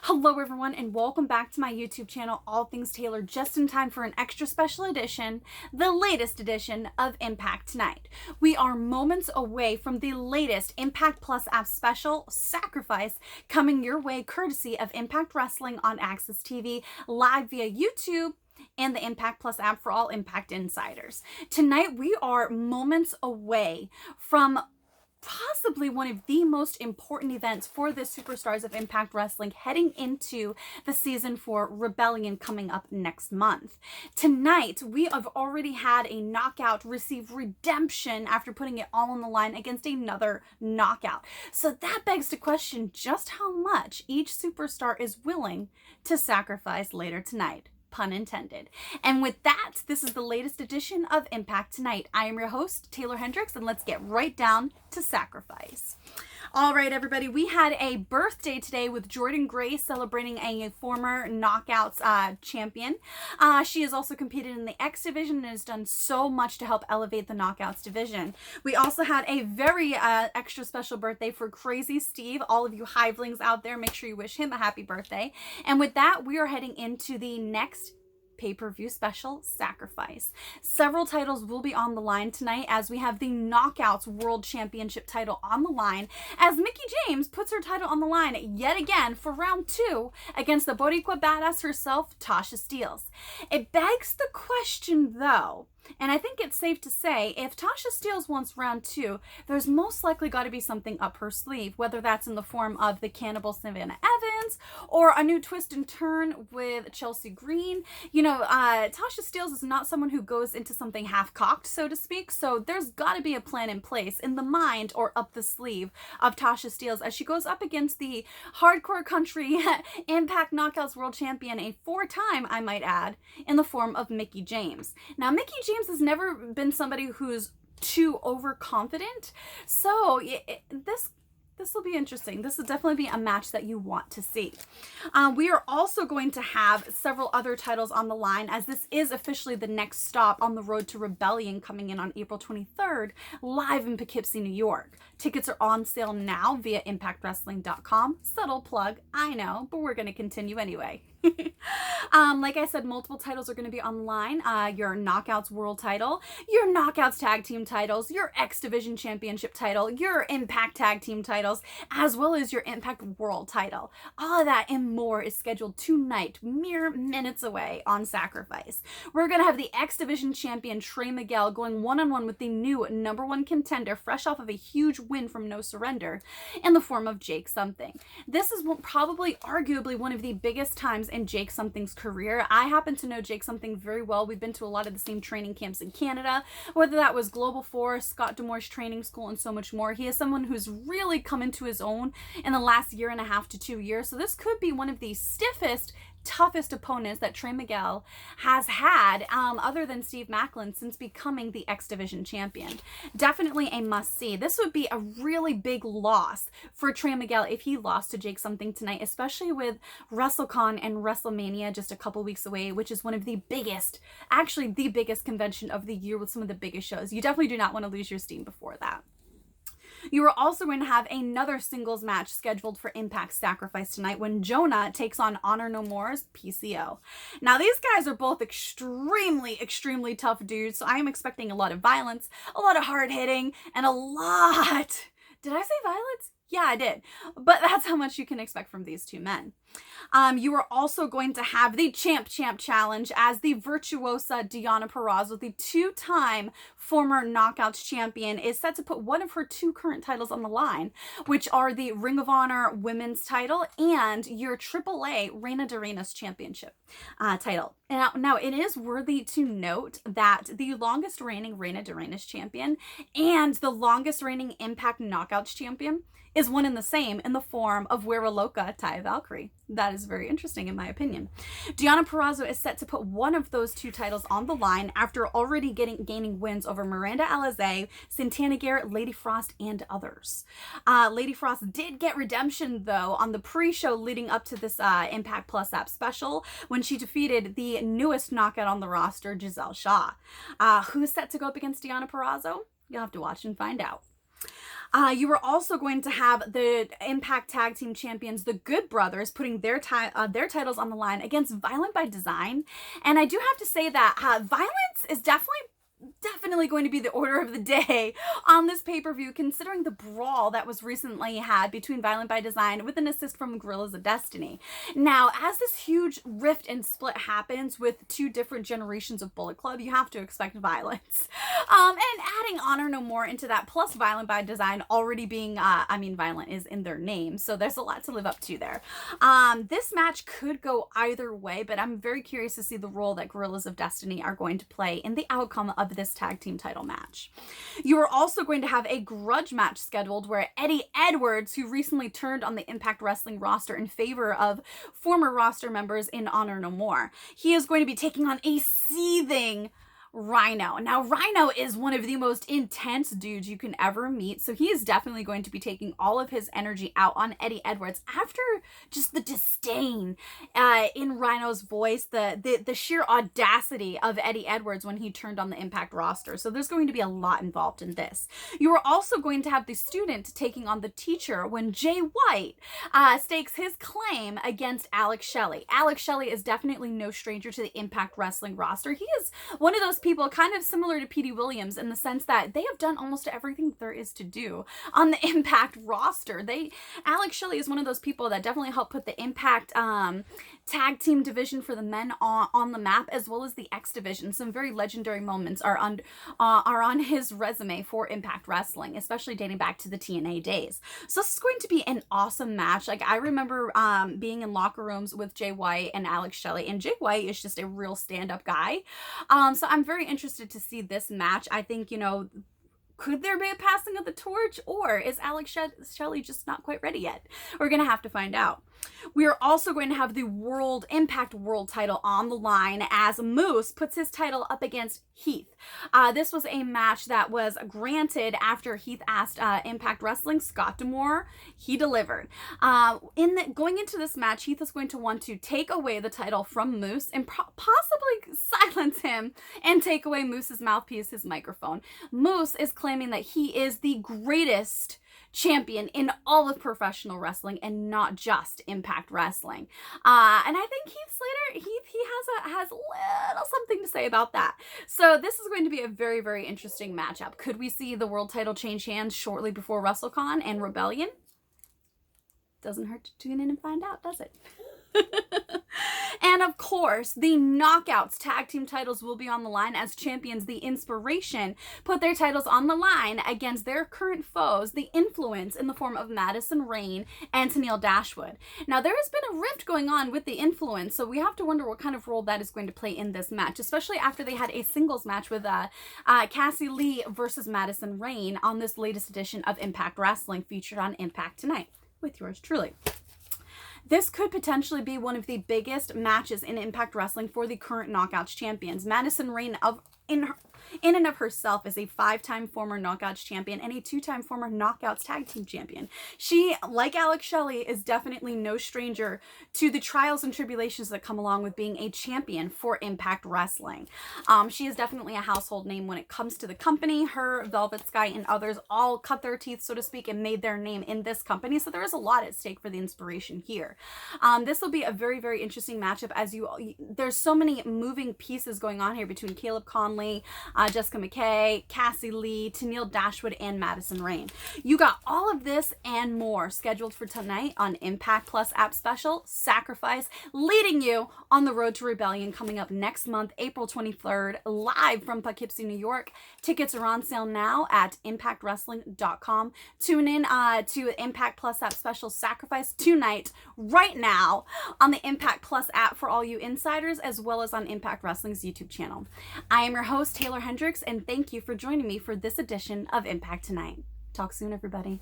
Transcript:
Hello everyone and welcome back to my YouTube channel, All Things Taeler, just in time for an extra special edition, the latest edition of Impact Tonight. We are moments away from the latest Impact Plus app special, Sacrifice, coming your way courtesy of Impact Wrestling on AXS TV, live via YouTube, and the Impact Plus app for all Impact insiders. Tonight we are moments away from possibly one of the most important events for the superstars of Impact Wrestling heading into the season 4 Rebellion coming up next month. Tonight, we have already had a knockout receive redemption after putting it all on the line against another knockout. So that begs to question just how much each superstar is willing to sacrifice later tonight. Pun intended. And with that, this is the latest edition of Impact Tonight. I am your host, Taeler Hendrix, and let's get right down to Sacrifice. All right, everybody, we had a birthday today with Jordan Gray celebrating a former Knockouts champion. She has also competed in the X division and has done so much to help elevate the Knockouts division. We also had a very extra special birthday for Crazy Steve. All of you Hivelings out there, make sure you wish him a happy birthday. And with that, we are heading into the next pay-per-view special, Sacrifice. Several titles will be on the line tonight as we have the Knockouts World Championship title on the line as Mickie James puts her title on the line yet again for round 2 against the Boricua badass herself, Tasha Steelz. It begs the question though, and I think it's safe to say, if Tasha Steelz wants round 2, there's most likely got to be something up her sleeve, whether that's in the form of the Cannibal Savannah Evans or a new twist and turn with Chelsea Green. You know, Tasha Steelz is not someone who goes into something half-cocked, so to speak, so there's got to be a plan in place in the mind or up the sleeve of Tasha Steelz as she goes up against the hardcore country Impact Knockouts World Champion, a 4-time, I might add, in the form of Mickie James. Now, Mickie James has never been somebody who's too overconfident, so this will be interesting. This will definitely be a match that you want to see. We are also going to have several other titles on the line as this is officially the next stop on the road to Rebellion coming in on April 23rd, live in Poughkeepsie, New York. Tickets are on sale now via ImpactWrestling.com. Subtle plug, I know, but we're going to continue anyway. Like I said, multiple titles are going to be online. Your Knockouts World title, your Knockouts Tag Team titles, your X Division Championship title, your Impact Tag Team titles, as well as your Impact World title. All of that and more is scheduled tonight, mere minutes away on Sacrifice. We're going to have the X Division Champion Trey Miguel going one-on-one with the new #1 contender, fresh off of a huge win from No Surrender, in the form of Jake Something. This is probably, arguably, one of the biggest times in Jake Something's career. I happen to know Jake Something very well. We've been to a lot of the same training camps in Canada, whether that was Global Force, Scott D'Amour's training school, and so much more. He is someone who's really come into his own in the last 1.5 to 2 years, so this could be one of the stiffest, toughest opponents that Trey Miguel has had, other than Steve Macklin, since becoming the X Division champion. Definitely a must-see. This would be a really big loss for Trey Miguel if he lost to Jake Something tonight, especially with WrestleCon and WrestleMania just a couple weeks away, which is one of the biggest, actually the biggest convention of the year with some of the biggest shows. You definitely do not want to lose your steam before that. You are also going to have another singles match scheduled for Impact Sacrifice tonight when Jonah takes on Honor No More's PCO. Now, these guys are both extremely tough dudes, so I am expecting a lot of violence, a lot of hard hitting, and a lot... Did I say violence? Yeah, I did. But that's how much you can expect from these two men. You are also going to have the Champ Challenge as the virtuosa Deonna Purrazzo, the 2-time former Knockouts champion, is set to put one of her 2 current titles on the line, which are the Ring of Honor Women's title and your AAA Reina de Reinas Championship title. Now, it is worthy to note that the longest reigning Reina de Reinas champion and the longest reigning Impact Knockouts champion is one and the same in the form of Weraloka Taya Valkyrie. That is very interesting in my opinion. Deonna Purrazzo is set to put one of those 2 titles on the line after already gaining wins over Miranda Alizé, Santana Garrett, Lady Frost, and others. Lady Frost did get redemption though on the pre-show leading up to this Impact Plus app special when she defeated the newest knockout on the roster, Giselle Shaw. Who's set to go up against Deonna Purrazzo? You'll have to watch and find out. You were also going to have the Impact Tag Team Champions, the Good Brothers, putting their titles on the line against Violent by Design. And I do have to say that Violence is definitely going to be the order of the day on this pay-per-view, considering the brawl that was recently had between Violent by Design with an assist from Gorillas of Destiny. Now, as this huge rift and split happens with two different generations of Bullet Club, you have to expect violence. And adding Honor No More into that, plus Violent by Design already being, Violent is in their name, so there's a lot to live up to there. This match could go either way, but I'm very curious to see the role that Gorillas of Destiny are going to play in the outcome of this tag team title match. You are also going to have a grudge match scheduled where Eddie Edwards, who recently turned on the Impact Wrestling roster in favor of former roster members in Honor No More, he is going to be taking on a seething Rhino. Now, Rhino is one of the most intense dudes you can ever meet, so he is definitely going to be taking all of his energy out on Eddie Edwards after just the disdain in Rhino's voice, the sheer audacity of Eddie Edwards when he turned on the Impact roster. So there's going to be a lot involved in this. You are also going to have the student taking on the teacher when Jay White stakes his claim against Alex Shelley. Alex Shelley is definitely no stranger to the Impact Wrestling roster. He is one of those people kind of similar to Petey Williams in the sense that they have done almost everything there is to do on the Impact roster. Alex Shelley is one of those people that definitely helped put the Impact tag team division for the men on the map, as well as the X division. Some very legendary moments are on his resume for Impact Wrestling, especially dating back to the TNA days. So this is going to be an awesome match. Like, I remember being in locker rooms with Jay White and Alex Shelley, and Jay White is just a real stand-up guy. So I'm very interested to see this match. I think, could there be a passing of the torch, or is Alex Shelley just not quite ready yet? We're going to have to find out. We are also going to have the Impact World title on the line as Moose puts his title up against Heath. This was a match that was granted after Heath asked Impact Wrestling, Scott D'Amore. He delivered. Going into this match, Heath is going to want to take away the title from Moose and possibly silence him and take away Moose's mouthpiece, his microphone. Moose is claiming that he is the greatest champion in all of professional wrestling and not just Impact Wrestling. And I think Heath Slater, he has a little something to say about that. So this is going to be a very, very interesting matchup. Could we see the world title change hands shortly before WrestleCon and Rebellion? Doesn't hurt to tune in and find out, does it? And of course, the Knockouts tag team titles will be on the line as champions The Inspiration put their titles on the line against their current foes, The Influence, in the form of Madison Rayne and Taeler Dashwood. Now, there has been a rift going on with The Influence, so we have to wonder what kind of role that is going to play in this match, especially after they had a singles match with Cassie Lee versus Madison Rayne on this latest edition of Impact Wrestling, featured on Impact Tonight with yours truly. This could potentially be one of the biggest matches in Impact Wrestling for the current Knockouts champions. Madison Rayne, in and of herself, is a 5-time former Knockouts champion and a 2-time former Knockouts tag team champion. She, like Alex Shelley, is definitely no stranger to the trials and tribulations that come along with being a champion for Impact Wrestling. She is definitely a household name when it comes to the company. Her, Velvet Sky, and others all cut their teeth, so to speak, and made their name in this company, so there is a lot at stake for the Inspiration here. This will be a very, very interesting matchup, as there's so many moving pieces going on here between Caleb Conley, Jessica McKay, Cassie Lee, Taeler Dashwood, and Madison Rayne. You got all of this and more scheduled for tonight on Impact Plus app special, Sacrifice, leading you on the road to Rebellion, coming up next month, April 23rd, live from Poughkeepsie, New York. Tickets are on sale now at impactwrestling.com. Tune in to Impact Plus app special, Sacrifice, tonight, right now, on the Impact Plus app for all you insiders, as well as on Impact Wrestling's YouTube channel. I am your host, Taeler Hendrix, and thank you for joining me for this edition of Impact Tonight. Talk soon, everybody.